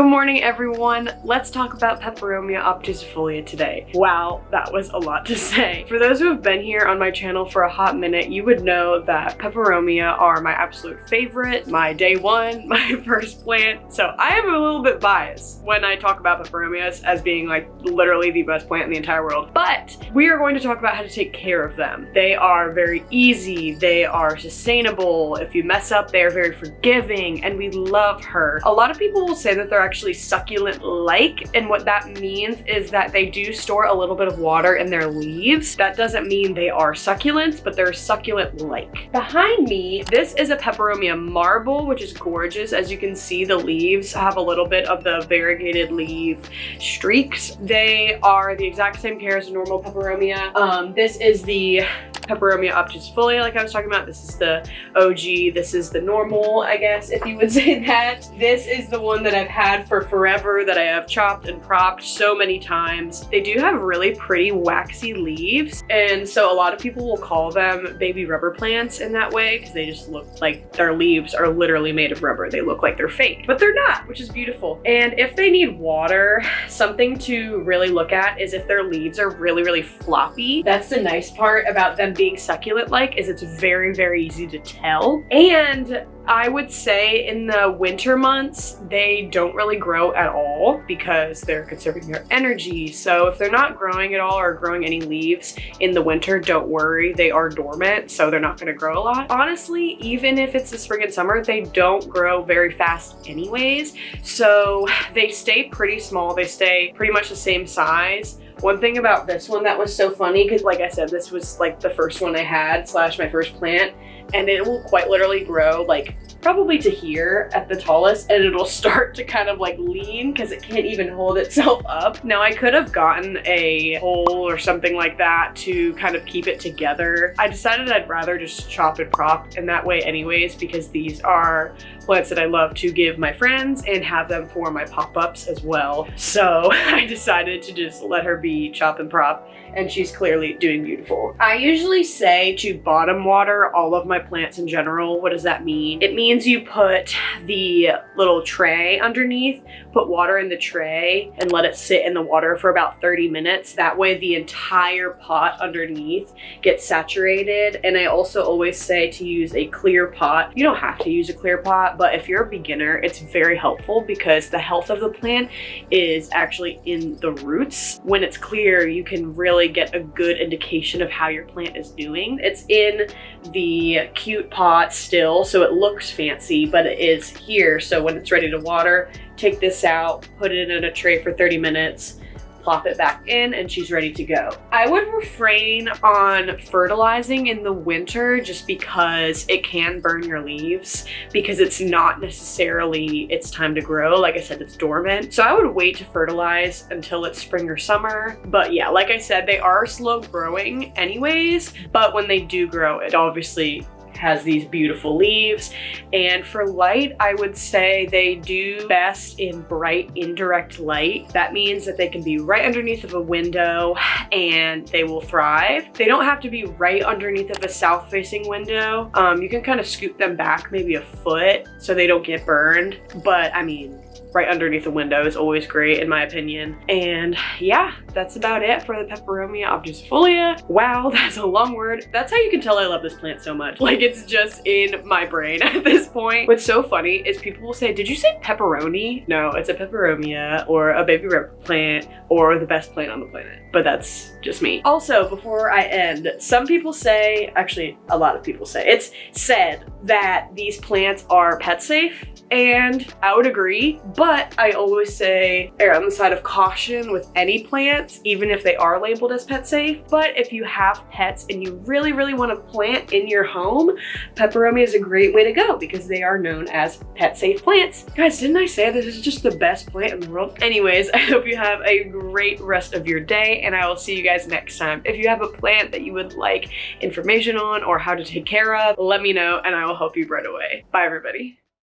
Good morning, everyone. Let's talk about Peperomia obtusifolia today. Wow, that was a lot to say. For those who have been here on my channel for a hot minute, you would know that Peperomia are my absolute favorite, my day one, my first plant. So I am a little bit biased when I talk about Peperomias as being like literally the best plant in the entire world. But we are going to talk about how to take care of them. They are very easy, they are sustainable. If you mess up, they are very forgiving, and we love her. A lot of people will say that they're actually succulent-like, and what that means is that they do store a little bit of water in their leaves. That doesn't mean they are succulents, but they're succulent-like. Behind me, this is a Peperomia marble, which is gorgeous. As you can see, the leaves have a little bit of the variegated leaf streaks. They are the exact same care as a normal Peperomia. This is the Peperomia obtusifolia, like I was talking about. This is the OG. This is the normal, I guess, if you would say that. This is the one that I've had for forever, that I have chopped and propped so many times. They do have really pretty waxy leaves, and so a lot of people will call them baby rubber plants in that way because they just look like their leaves are literally made of rubber. They look like they're fake, but they're not, which is beautiful. And if they need water, something to really look at is if their leaves are really, really floppy. That's the nice part about them being succulent-like, is it's very, very easy to tell. And I would say in the winter months, they don't really grow at all because they're conserving their energy. So if they're not growing at all or growing any leaves in the winter, don't worry, they are dormant, so they're not gonna grow a lot. Honestly, even if it's the spring and summer, they don't grow very fast anyways. So they stay pretty small, they stay pretty much the same size. One thing about this one that was so funny, because like I said, this was like the first one I had, slash my first plant, and it will quite literally grow like probably to here at the tallest, and it'll start to kind of like lean because it can't even hold itself up. Now I could have gotten a pole or something like that to kind of keep it together. I decided I'd rather just chop and prop in that way anyways, because these are plants that I love to give my friends and have them for my pop-ups as well. So I decided to just let her be chop and prop, and she's clearly doing beautiful. I usually say to bottom water all of my plants in general. What does that mean? It means you put the little tray underneath, put water in the tray, and let it sit in the water for about 30 minutes. That way the entire pot underneath gets saturated. And I also always say to use a clear pot. You don't have to use a clear pot, but if you're a beginner, it's very helpful because the health of the plant is actually in the roots. When it's clear, you can really get a good indication of how your plant is doing. It's in the cute pot still, so it looks fancy, but it is here. So when it's ready to water, take this out, put it in a tray for 30 minutes, plop it back in, and she's ready to go. I would refrain on fertilizing in the winter just because it can burn your leaves, because it's not necessarily its time to grow. Like I said, it's dormant. So I would wait to fertilize until it's spring or summer. But yeah, like I said, they are slow growing anyways, but when they do grow, it obviously has these beautiful leaves. And for light, I would say they do best in bright indirect light. That means that they can be right underneath of a window and they will thrive. They don't have to be right underneath of a south facing window. You can kind of scoop them back maybe a foot so they don't get burned, but I mean, right underneath the window is always great in my opinion. And yeah, that's about it for the Peperomia obtusifolia. Wow, that's a long word. That's how you can tell I love this plant so much. Like, it's just in my brain at this point. What's so funny is people will say, did you say pepperoni? No, it's a Peperomia or a baby rubber plant or the best plant on the planet. But that's just me. Also, before I end, some people say, actually a lot of people say, it's said that these plants are pet safe, and I would agree, but I always say err on the side of caution with any plants, even if they are labeled as pet safe. But if you have pets and you really, really want to plant in your home, Peperomia is a great way to go because they are known as pet safe plants. Guys, didn't I say this is just the best plant in the world? Anyways, I hope you have a great rest of your day, and I will see you guys next time. If you have a plant that you would like information on or how to take care of, let me know and I will help you right away. Bye everybody.